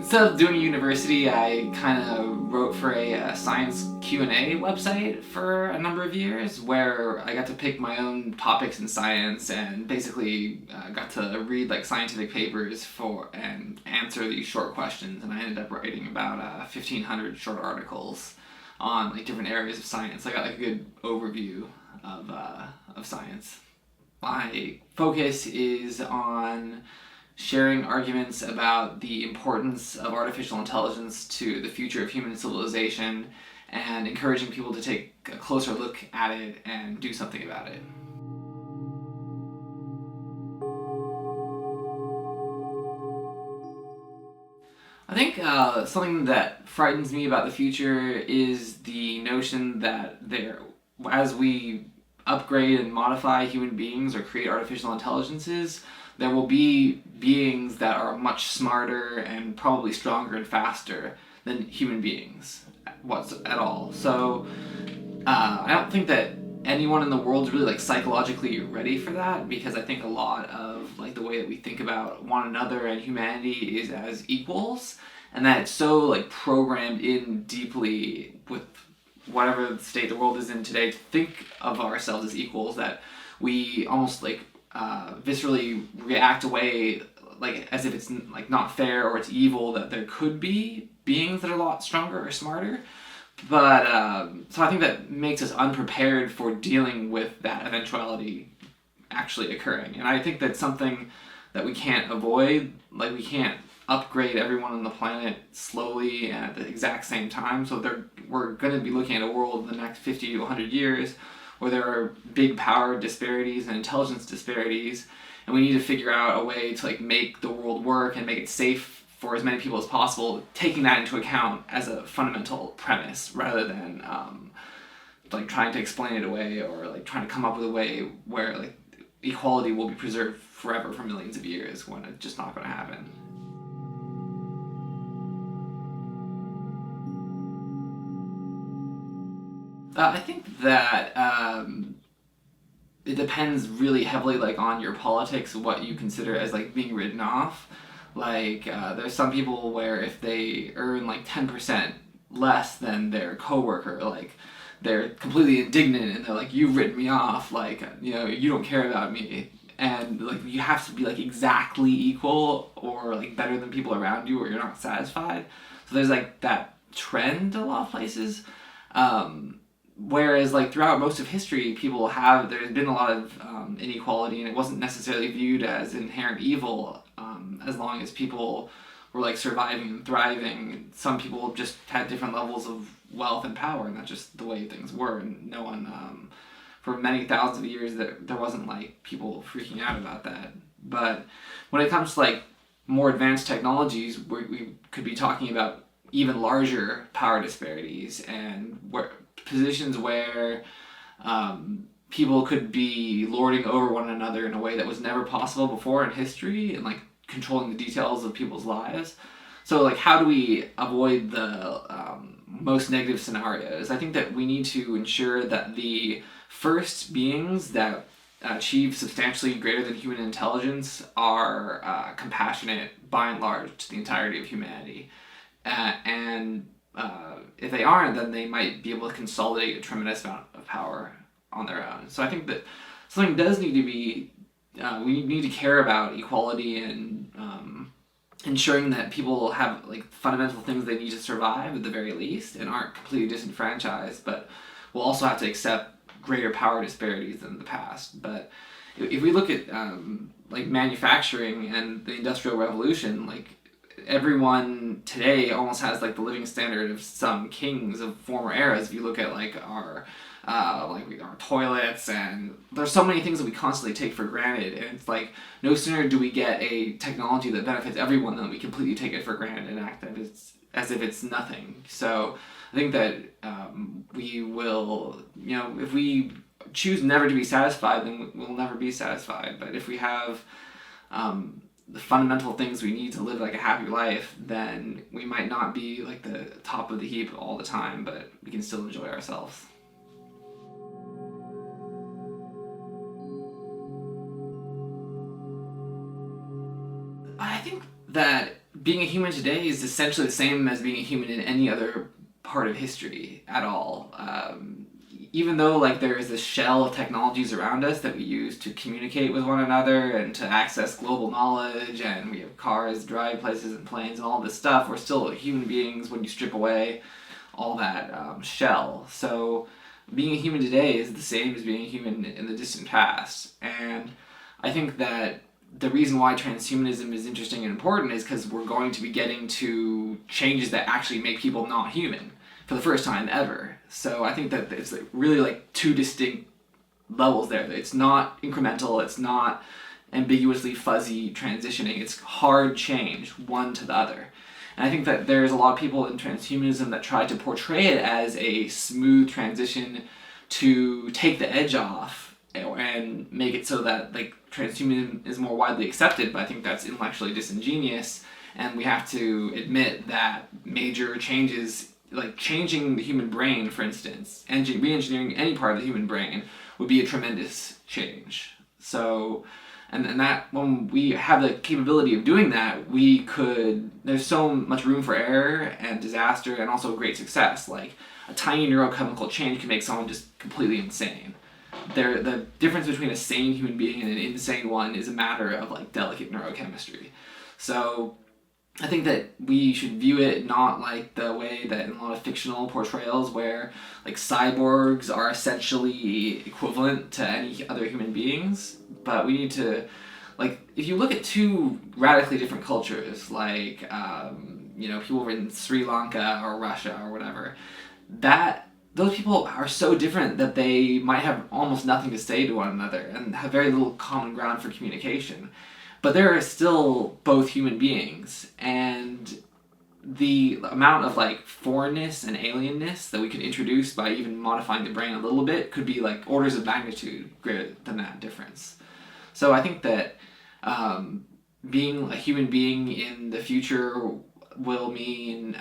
Instead of doing university, I kind of wrote for a science Q&A website for a number of years, where I got to pick my own topics in science and basically got to read like scientific papers and answer these short questions. And I ended up writing about 1,500 short articles on like different areas of science. I got like a good overview of science. My focus is on sharing arguments about the importance of artificial intelligence to the future of human civilization and encouraging people to take a closer look at it and do something about it. I think something that frightens me about the future is the notion that as we upgrade and modify human beings or create artificial intelligences, there will be beings that are much smarter and probably stronger and faster than human beings at all. So I don't think that anyone in the world is really like psychologically ready for that, because I think a lot of like the way that we think about one another and humanity is as equals, and that it's so like programmed in deeply with whatever state the world is in today to think of ourselves as equals that we almost like viscerally react away, like as if it's like not fair or it's evil that there could be beings that are a lot stronger or smarter. But so I think that makes us unprepared for dealing with that eventuality actually occurring. And I think that's something that we can't avoid. Like, we can't upgrade everyone on the planet slowly and at the exact same time. So we're going to be looking at a world in the next 50 to 100 years where there are big power disparities and intelligence disparities, and we need to figure out a way to like make the world work and make it safe for as many people as possible, taking that into account as a fundamental premise rather than like trying to explain it away or like trying to come up with a way where like equality will be preserved forever for millions of years, when it's just not going to happen. I think that it depends really heavily like on your politics, what you consider as like being written off. Like there's some people where if they earn like 10% less than their coworker, like they're completely indignant and they're like, "You've written me off, like, you know, you don't care about me." And like you have to be like exactly equal or like better than people around you or you're not satisfied. So there's like that trend a lot of places. Whereas like throughout most of history, there's been a lot of inequality, and it wasn't necessarily viewed as inherent evil, as long as people were like surviving and thriving. Some people just had different levels of wealth and power, and that's just the way things were. And no one, for many thousands of years, there wasn't like people freaking out about that. But when it comes to like more advanced technologies, we could be talking about even larger power disparities and positions where people could be lording over one another in a way that was never possible before in history, and like controlling the details of people's lives. So like, how do we avoid the most negative scenarios? I think that we need to ensure that the first beings that achieve substantially greater than human intelligence are compassionate by and large to the entirety of humanity. And if they aren't, then they might be able to consolidate a tremendous amount of power on their own. So I think that something does need to be, we need to care about equality and ensuring that people have like fundamental things they need to survive at the very least and aren't completely disenfranchised, but we'll also have to accept greater power disparities than the past. But if we look at like manufacturing and the Industrial Revolution, like everyone today almost has like the living standard of some kings of former eras. If you look at like our toilets, and there's so many things that we constantly take for granted, and it's like no sooner do we get a technology that benefits everyone than we completely take it for granted and act as if it's nothing. So I think that we will, you know, if we choose never to be satisfied, then we'll never be satisfied. But if we have the fundamental things we need to live like a happy life, then we might not be like the top of the heap all the time, but we can still enjoy ourselves. I think that being a human today is essentially the same as being a human in any other part of history at all. Even though like there is this shell of technologies around us that we use to communicate with one another and to access global knowledge, and we have cars, drive places, and planes, and all this stuff, we're still human beings when you strip away all that shell. So being a human today is the same as being a human in the distant past. And I think that the reason why transhumanism is interesting and important is because we're going to be getting to changes that actually make people not human for the first time ever. So I think that it's like really like two distinct levels there. It's not incremental, it's not ambiguously fuzzy transitioning, it's hard change, one to the other. And I think that there's a lot of people in transhumanism that try to portray it as a smooth transition to take the edge off and make it so that like transhumanism is more widely accepted, but I think that's intellectually disingenuous, and we have to admit that major changes, like changing the human brain, for instance, re-engineering any part of the human brain, would be a tremendous change. So, and that when we have the capability of doing that, there's so much room for error and disaster and also great success. Like a tiny neurochemical change can make someone just completely insane. The difference between a sane human being and an insane one is a matter of like delicate neurochemistry. So I think that we should view it not like the way that in a lot of fictional portrayals where like cyborgs are essentially equivalent to any other human beings, but we need to, like, if you look at two radically different cultures, like people in Sri Lanka or Russia or whatever, that those people are so different that they might have almost nothing to say to one another and have very little common ground for communication. But they're still both human beings, and the amount of like foreignness and alienness that we could introduce by even modifying the brain a little bit could be like orders of magnitude greater than that difference. So I think that being a human being in the future will mean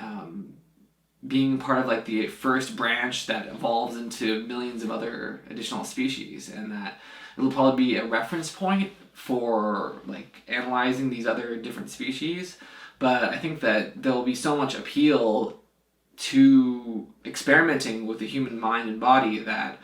being part of like the first branch that evolves into millions of other additional species, and that it'll probably be a reference point for like analyzing these other different species. But I think that there'll be so much appeal to experimenting with the human mind and body that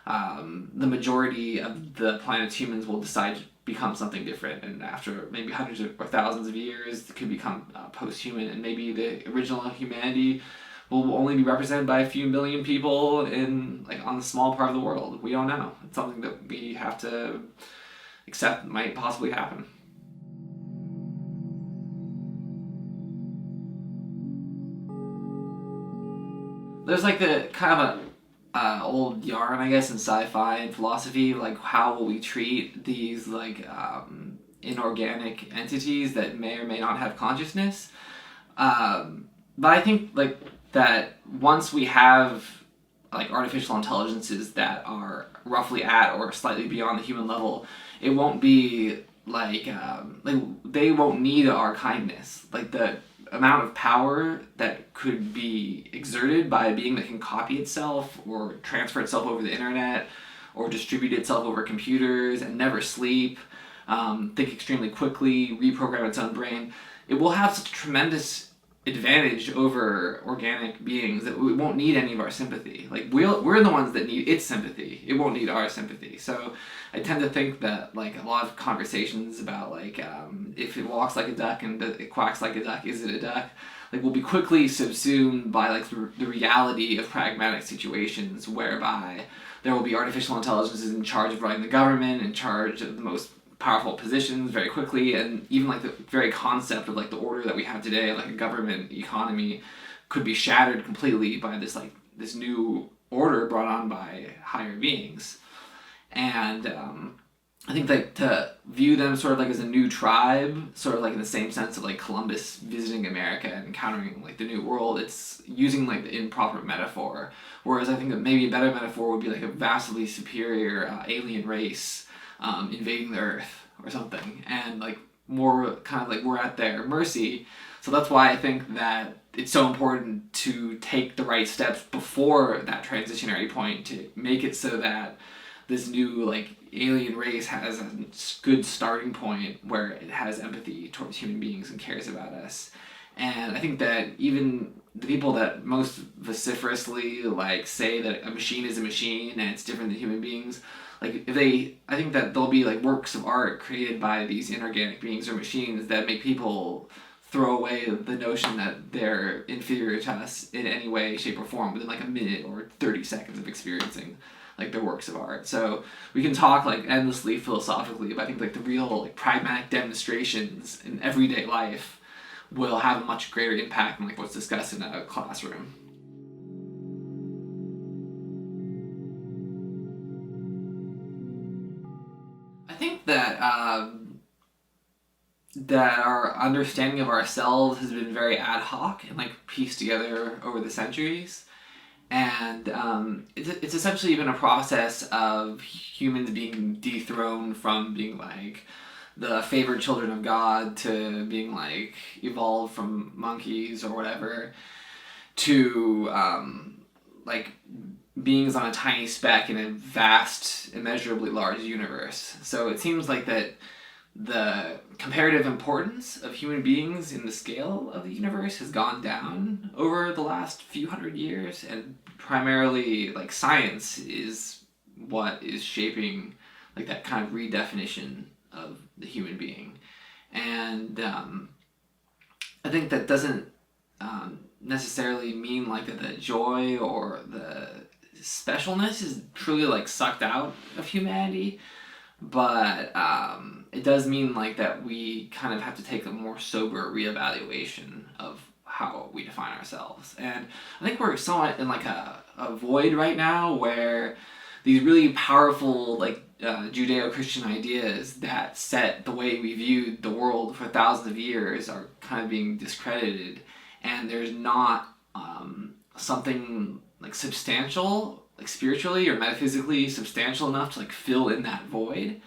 the majority of the planet's humans will decide to become something different, and after maybe hundreds or thousands of years it could become post-human, and maybe the original humanity will only be represented by a few million people in like on a small part of the world. We don't know. It's something that we have to accept might possibly happen. There's like the kind of a old yarn, I guess, in sci-fi and philosophy, like how will we treat these like inorganic entities that may or may not have consciousness. But I think like that once we have like artificial intelligences that are roughly at or slightly beyond the human level, it won't be like they won't need our kindness. Like the amount of power that could be exerted by a being that can copy itself or transfer itself over the internet or distribute itself over computers and never sleep, think extremely quickly, reprogram its own brain, it will have such a tremendous advantage over organic beings that we won't need any of our sympathy. Like we're the ones that need its sympathy. It won't need our sympathy. So I tend to think that like a lot of conversations about like if it walks like a duck and it quacks like a duck, is it a duck? Like will be quickly subsumed by like the reality of pragmatic situations whereby there will be artificial intelligences in charge of running the government, in charge of the most powerful positions very quickly, and even like the very concept of like the order that we have today, like a government economy, could be shattered completely by this new order brought on by higher beings. And I think that to view them sort of like as a new tribe, sort of like in the same sense of like Columbus visiting America and encountering like the New World, it's using like the improper metaphor. Whereas I think that maybe a better metaphor would be like a vastly superior alien race invading the Earth or something, and like more kind of like we're at their mercy. So that's why I think that it's so important to take the right steps before that transitionary point to make it so that this new like alien race has a good starting point where it has empathy towards human beings and cares about us. And I think that even the people that most vociferously like say that a machine is a machine and it's different than human beings, like if they, I think that there'll be like works of art created by these inorganic beings or machines that make people throw away the notion that they're inferior to us in any way, shape, or form within like a minute or 30 seconds of experiencing like their works of art. So we can talk like endlessly philosophically, but I think like the real like pragmatic demonstrations in everyday life will have a much greater impact than like what's discussed in a classroom. I think that our understanding of ourselves has been very ad hoc and like pieced together over the centuries. And it's essentially been a process of humans being dethroned from being like the favored children of God to being like evolved from monkeys or whatever to like beings on a tiny speck in a vast, immeasurably large universe. So it seems like that the comparative importance of human beings in the scale of the universe has gone down over the last few hundred years, and primarily like science is what is shaping like that kind of redefinition of the human being. And I think that doesn't necessarily mean like that the joy or the specialness is truly like sucked out of humanity, but it does mean like that we kind of have to take a more sober reevaluation of how we define ourselves. And I think we're somewhat in like a void right now where these really powerful like Judeo-Christian ideas that set the way we viewed the world for thousands of years are kind of being discredited, and there's not something like substantial, like spiritually or metaphysically substantial enough to like fill in that void.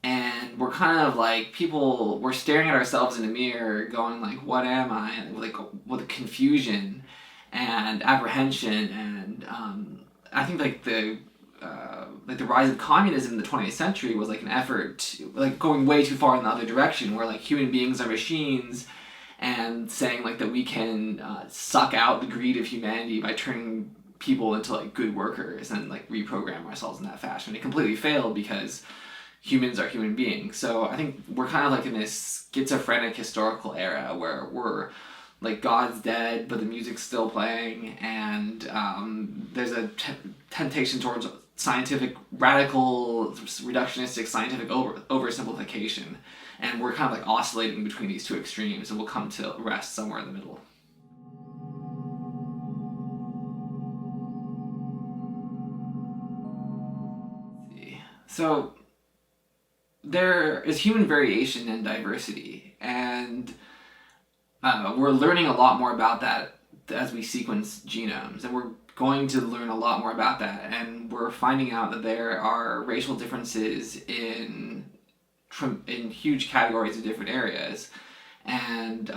And we're kind of like we're staring at ourselves in the mirror going like, what am I? Like with confusion and apprehension. And I think like the rise of communism in the 20th century was like an effort to, like going way too far in the other direction where like human beings are machines, and saying like that we can suck out the greed of humanity by turning people into like good workers and like reprogram ourselves in that fashion. It completely failed because humans are human beings. So I think we're kind of like in this schizophrenic historical era where we're like God's dead, but the music's still playing, and there's a temptation towards radical, reductionistic scientific oversimplification, and we're kind of like oscillating between these two extremes, and we'll come to rest somewhere in the middle. So there is human variation and diversity, and we're learning a lot more about that as we sequence genomes, and we're going to learn a lot more about that, and we're finding out that there are racial differences in huge categories of different areas, and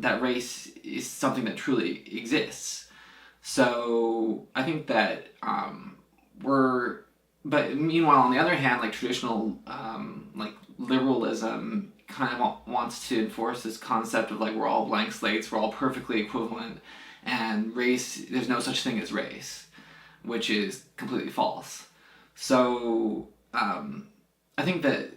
that race is something that truly exists. So I think that but meanwhile, on the other hand, like traditional like liberalism kind of wants to enforce this concept of like we're all blank slates, we're all perfectly equivalent, and race, there's no such thing as race, which is completely false. So I think that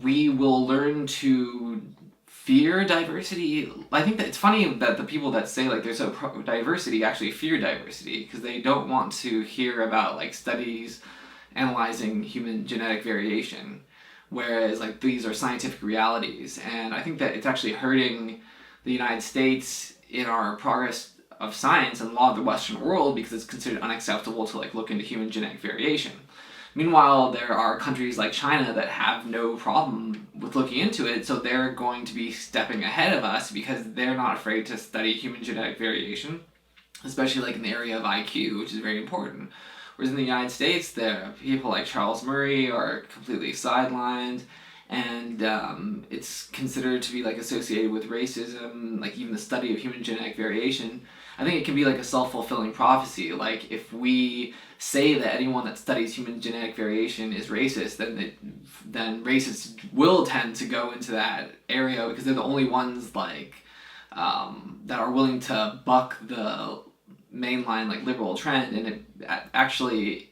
we will learn to fear diversity. I think that it's funny that the people that say like they're so pro diversity actually fear diversity, because they don't want to hear about like studies analyzing human genetic variation, whereas like these are scientific realities. And I think that it's actually hurting the United States in our progress of science and a lot of the Western world, because it's considered unacceptable to like look into human genetic variation. Meanwhile, there are countries like China that have no problem with looking into it, so they're going to be stepping ahead of us because they're not afraid to study human genetic variation, especially like in the area of IQ, which is very important. Whereas in the United States, there people like Charles Murray are completely sidelined, and it's considered to be like associated with racism, like even the study of human genetic variation. I think it can be like a self-fulfilling prophecy. Like if we say that anyone that studies human genetic variation is racist, then racists will tend to go into that area because they're the only ones like that are willing to buck the mainline like liberal trend, and it actually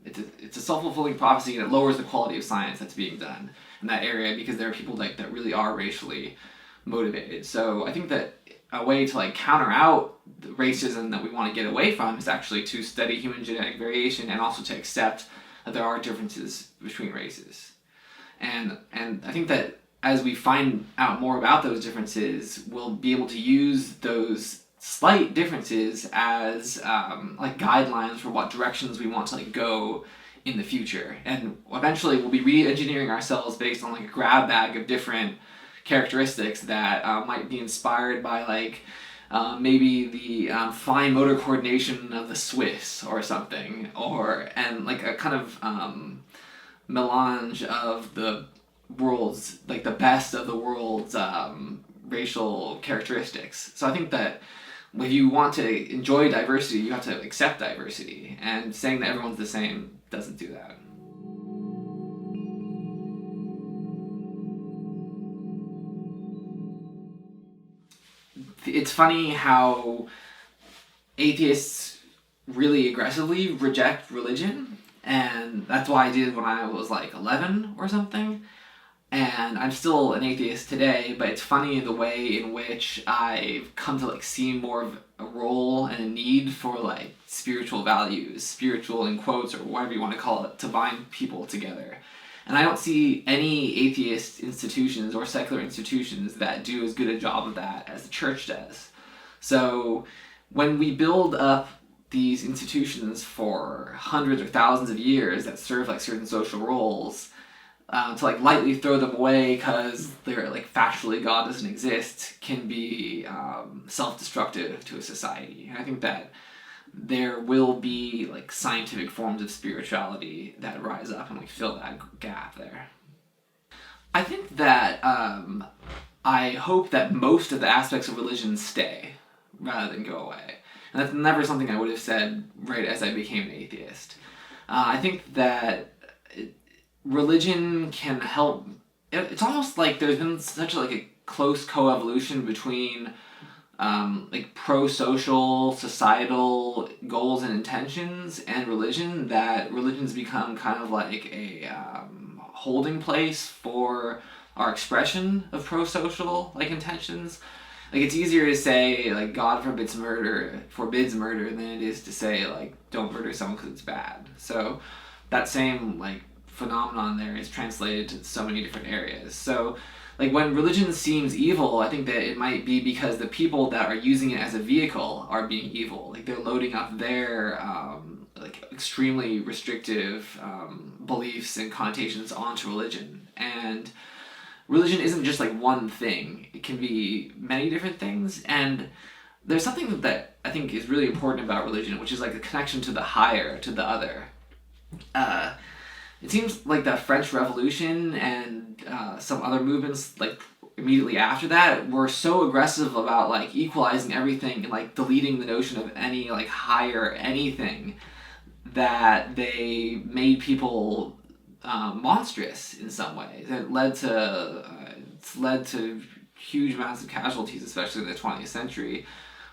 it's a self-fulfilling prophecy, and it lowers the quality of science that's being done in that area because there are people like that really are racially motivated. So I think that a way to like counter out the racism that we want to get away from is actually to study human genetic variation and also to accept that there are differences between races. And I think that as we find out more about those differences, we'll be able to use those slight differences as like guidelines for what directions we want to like go in the future. And eventually we'll be re-engineering ourselves based on like a grab bag of different characteristics that might be inspired by like maybe the fine motor coordination of the Swiss or something, and like a kind of melange of the world's, like the best of the world's racial characteristics. So I think that if you want to enjoy diversity, you have to accept diversity, and saying that everyone's the same doesn't do that. It's funny how atheists really aggressively reject religion, and that's why I did when I was like 11 or something. And I'm still an atheist today, but it's funny the way in which I've come to like see more of a role and a need for like spiritual values, spiritual in quotes or whatever you want to call it, to bind people together. And I don't see any atheist institutions or secular institutions that do as good a job of that as the church does. So when we build up these institutions for hundreds or thousands of years that serve like certain social roles, to like lightly throw them away because they're like factually God doesn't exist can be self-destructive to a society. And I think that there will be like scientific forms of spirituality that rise up and like fill that gap there. I think that I hope that most of the aspects of religion stay rather than go away. And that's never something I would have said right as I became an atheist. I think that religion can help. It's almost like there's been such like a close coevolution between like pro-social societal goals and intentions and religion, that religion's become kind of like a holding place for our expression of pro-social like intentions. Like it's easier to say like God forbids murder than it is to say like don't murder someone because it's bad. So that same like phenomenon there is translated to so many different areas. So like when religion seems evil, I think that it might be because the people that are using it as a vehicle are being evil. Like they're loading up their like extremely restrictive beliefs and connotations onto religion. And religion isn't just like one thing. It can be many different things. And there's something that I think is really important about religion, which is like a connection to the higher, to the other. It seems like the French Revolution and some other movements like immediately after that were so aggressive about like equalizing everything and like deleting the notion of any like higher anything that they made people monstrous in some ways. It led to huge amounts of casualties, especially in the 20th century,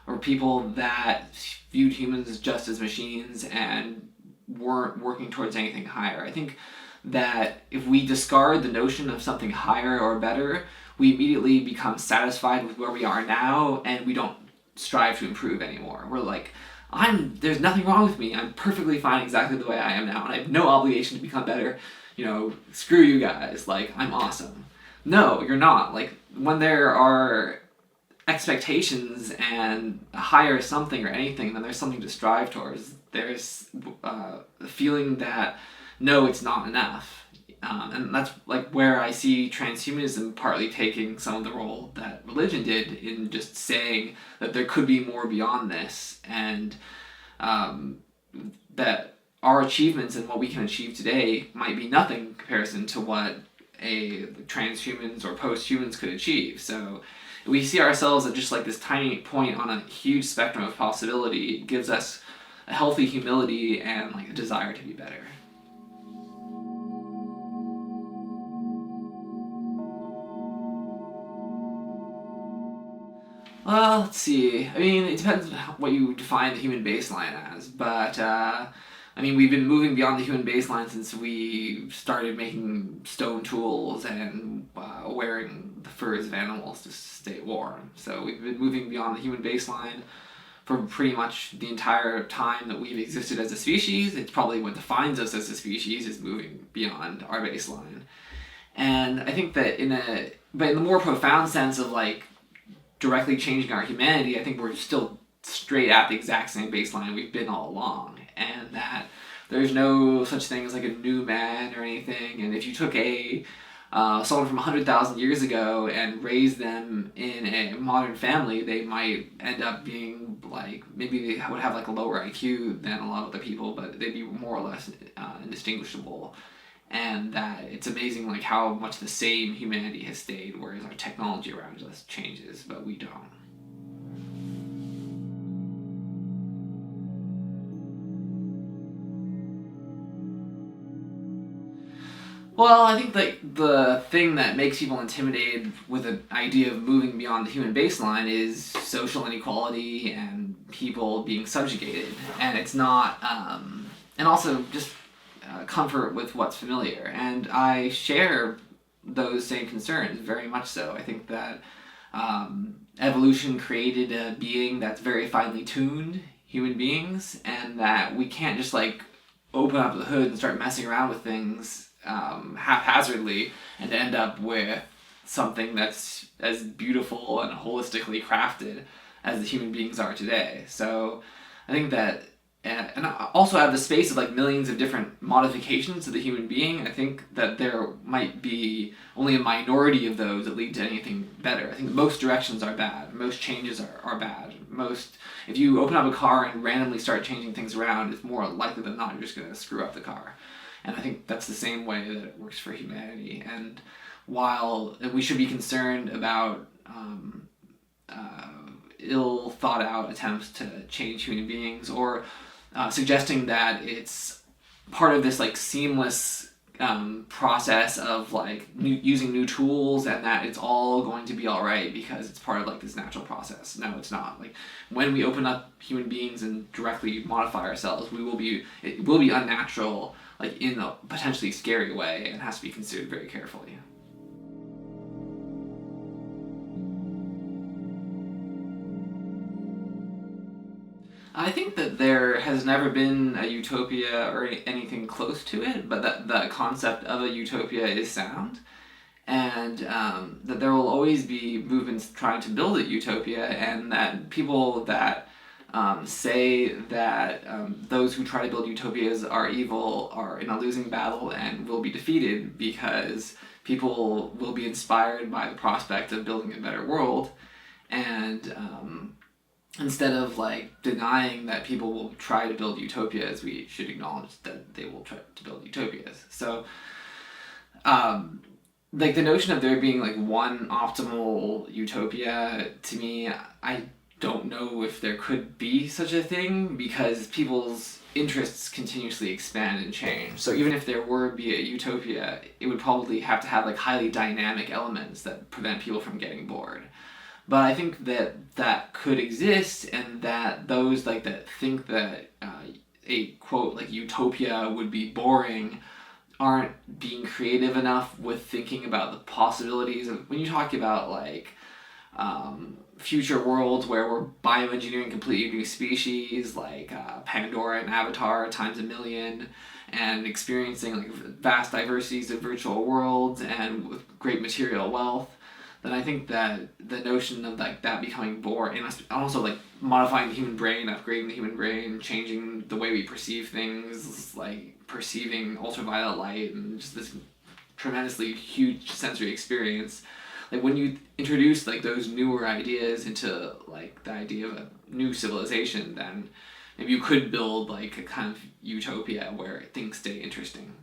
or people that viewed humans just as machines and weren't working towards anything higher. I think that if we discard the notion of something higher or better, we immediately become satisfied with where we are now and we don't strive to improve anymore. We're like, there's nothing wrong with me. I'm perfectly fine exactly the way I am now and I have no obligation to become better. Screw you guys. Like, I'm awesome. No, you're not. Like, when there are expectations and a higher something or anything, then there's something to strive towards. There's the feeling that no, it's not enough, and that's like where I see transhumanism partly taking some of the role that religion did in just saying that there could be more beyond this, and that our achievements and what we can achieve today might be nothing in comparison to what transhumans or post-humans could achieve. So we see ourselves at just like this tiny point on a huge spectrum of possibility. It gives us a healthy humility and like a desire to be better. Well, let's see. I mean, it depends on what you define the human baseline as, but I mean, we've been moving beyond the human baseline since we started making stone tools and wearing the furs of animals to stay warm. So we've been moving beyond the human baseline for pretty much the entire time that we've existed as a species. It's probably what defines us as a species, is moving beyond our baseline. And I think that but in the more profound sense of like directly changing our humanity, I think we're still straight at the exact same baseline we've been all along, and that there's no such thing as like a new man or anything. And if you took someone from 100,000 years ago and raised them in a modern family, they might end up being like, maybe they would have like a lower IQ than a lot of other people, but they'd be more or less indistinguishable. And that it's amazing like how much the same humanity has stayed, whereas our technology around us changes, but we don't. Well, I think like the thing that makes people intimidated with the idea of moving beyond the human baseline is social inequality and people being subjugated, and it's not, and also just comfort with what's familiar. And I share those same concerns very much so. I think that evolution created a being that's very finely tuned, human beings, and that we can't just like open up the hood and start messing around with things haphazardly and end up with something that's as beautiful and holistically crafted as the human beings are today. So I think that, and also out of the space of like millions of different modifications of the human being, I think that there might be only a minority of those that lead to anything better. I think most directions are bad. Most changes are bad. If you open up a car and randomly start changing things around, it's more likely than not you're just going to screw up the car. And I think that's the same way that it works for humanity. And while we should be concerned about ill thought out attempts to change human beings, or suggesting that it's part of this like seamless process of like using new tools, and that it's all going to be all right because it's part of like this natural process. No, it's not. Like when we open up human beings and directly modify ourselves, it will be unnatural, like in a potentially scary way, and has to be considered very carefully. I think that there has never been a utopia or anything close to it, but that the concept of a utopia is sound, and that there will always be movements trying to build a utopia, and that people that say that those who try to build utopias are evil are in a losing battle and will be defeated, because people will be inspired by the prospect of building a better world, and instead of like denying that people will try to build utopias, we should acknowledge that they will try to build utopias. So like the notion of there being like one optimal utopia, to me, I don't know if there could be such a thing, because people's interests continuously expand and change. So even if there were to be a utopia, it would probably have to have like highly dynamic elements that prevent people from getting bored. But I think that could exist, and that those like that think that a quote like utopia would be boring aren't being creative enough with thinking about the possibilities of, when you talk about like future worlds where we're bioengineering completely new species like Pandora and Avatar times a million, and experiencing like vast diversities of virtual worlds and with great material wealth, then I think that the notion of like that becoming boring, and also like modifying the human brain, upgrading the human brain, changing the way we perceive things, like perceiving ultraviolet light and just this tremendously huge sensory experience. Like when you introduce like those newer ideas into like the idea of a new civilization, then maybe you could build like a kind of utopia where things stay interesting.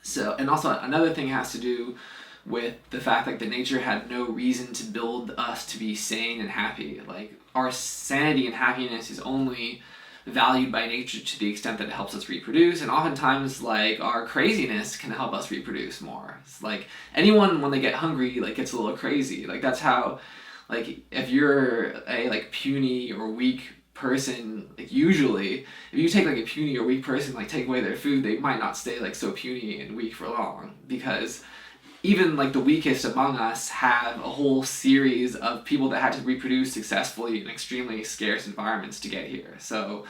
So, and also another thing has to do with the fact that nature had no reason to build us to be sane and happy. Like, our sanity and happiness is only valued by nature to the extent that it helps us reproduce, and oftentimes, like, our craziness can help us reproduce more. It's like, anyone, when they get hungry, like, gets a little crazy. Like, that's how, like, if you're a, like, puny or weak person, like, usually, if you take, like, a puny or weak person, like, take away their food, they might not stay, like, so puny and weak for long, because even, like, the weakest among us have a whole series of people that had to reproduce successfully in extremely scarce environments to get here. So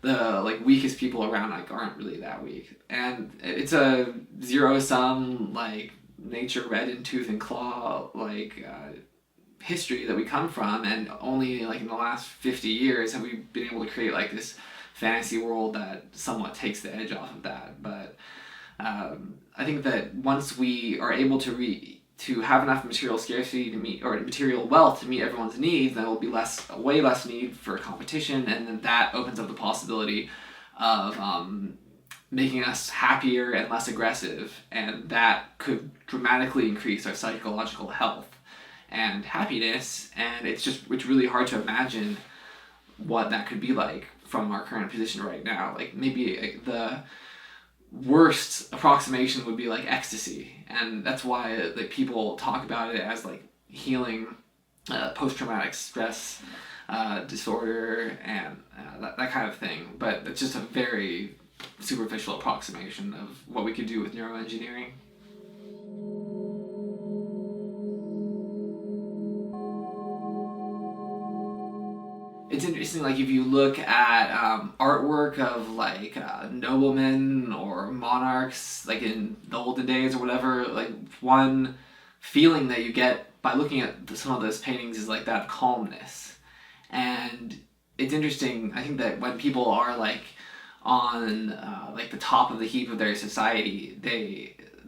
the, like, weakest people around, like, aren't really that weak. And it's a zero-sum, like, nature red in tooth and claw, like, history that we come from, and only, like, in the last 50 years have we been able to create, like, this fantasy world that somewhat takes the edge off of that. But I think that once we are able to have enough material scarcity to meet, or material wealth to meet everyone's needs, then there will be way less need for competition, and then that opens up the possibility of making us happier and less aggressive, and that could dramatically increase our psychological health and happiness. And it's really hard to imagine what that could be like from our current position right now. Like, maybe the worst approximation would be, like, ecstasy, and that's why, like, people talk about it as, like, healing post-traumatic stress disorder and that kind of thing. But it's just a very superficial approximation of what we could do with neuroengineering. It's interesting, like, if you look at artwork of, like, noblemen or monarchs, like, in the olden days or whatever, like, one feeling that you get by looking at some of those paintings is, like, that calmness. And it's interesting, I think, that when people are, like, on like, the top of the heap of their society,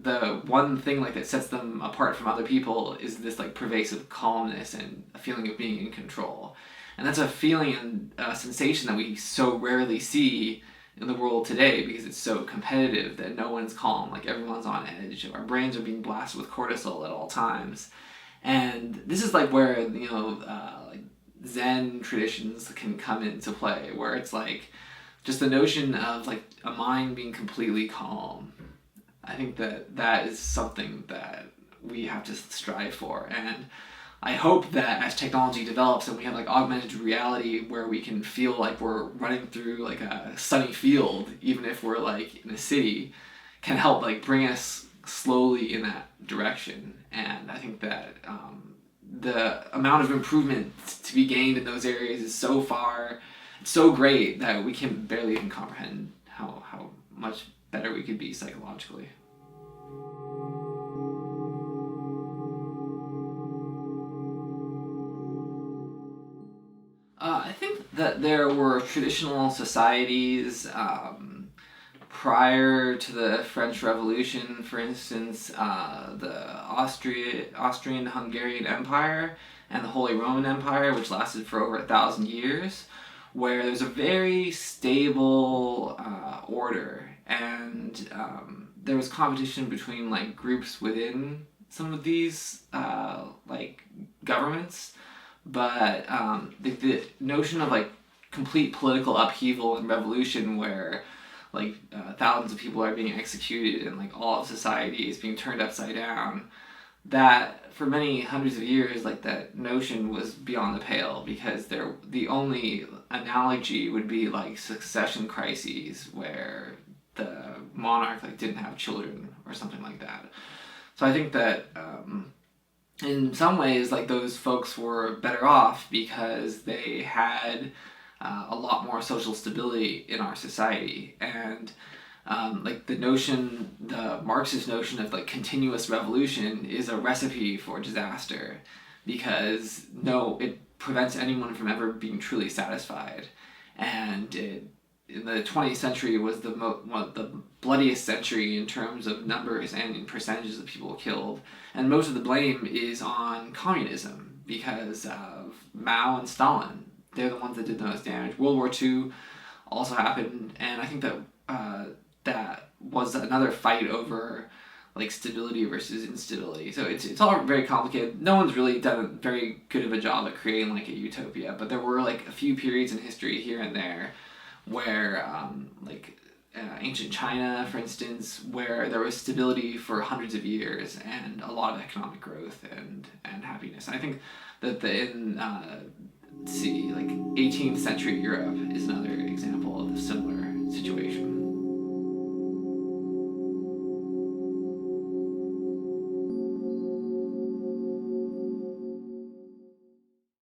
the one thing, like, that sets them apart from other people is this, like, pervasive calmness and a feeling of being in control. And that's a feeling and a sensation that we so rarely see in the world today, because it's so competitive that no one's calm. Like, everyone's on edge. Our brains are being blasted with cortisol at all times. And this is, like, where, like, Zen traditions can come into play, where it's, like, just the notion of, like, a mind being completely calm. I think that is something that we have to strive for. And I hope that as technology develops and we have, like, augmented reality where we can feel like we're running through, like, a sunny field, even if we're, like, in a city, can help, like, bring us slowly in that direction. And I think that the amount of improvement to be gained in those areas is so great that we can barely even comprehend how much better we could be psychologically. I think that there were traditional societies prior to the French Revolution. For instance, the Austrian-Hungarian Empire and the Holy Roman Empire, which lasted for over 1,000 years, where there's a very stable order, and there was competition between, like, groups within some of these like, governments. But the notion of, like, complete political upheaval and revolution, where, like, thousands of people are being executed and, like, all of society is being turned upside down, that for many hundreds of years, like, that notion was beyond the pale, because the only analogy would be, like, succession crises where the monarch, like, didn't have children or something like that. So I think that in some ways, like, those folks were better off because they had a lot more social stability in our society. And like, the Marxist notion of, like, continuous revolution is a recipe for disaster, because it prevents anyone from ever being truly satisfied. And in the 20th century was one of the bloodiest century in terms of numbers and in percentages of people killed. And most of the blame is on communism, because of Mao and Stalin. They're the ones that did the most damage. World War II also happened, and I think that was another fight over like stability versus instability. So it's all very complicated. No one's really done a very good of a job at creating like a utopia, but there were like a few periods in history here and there where ancient China, for instance, where there was stability for hundreds of years and a lot of economic growth and happiness. And I think that in 18th century Europe is another example of similar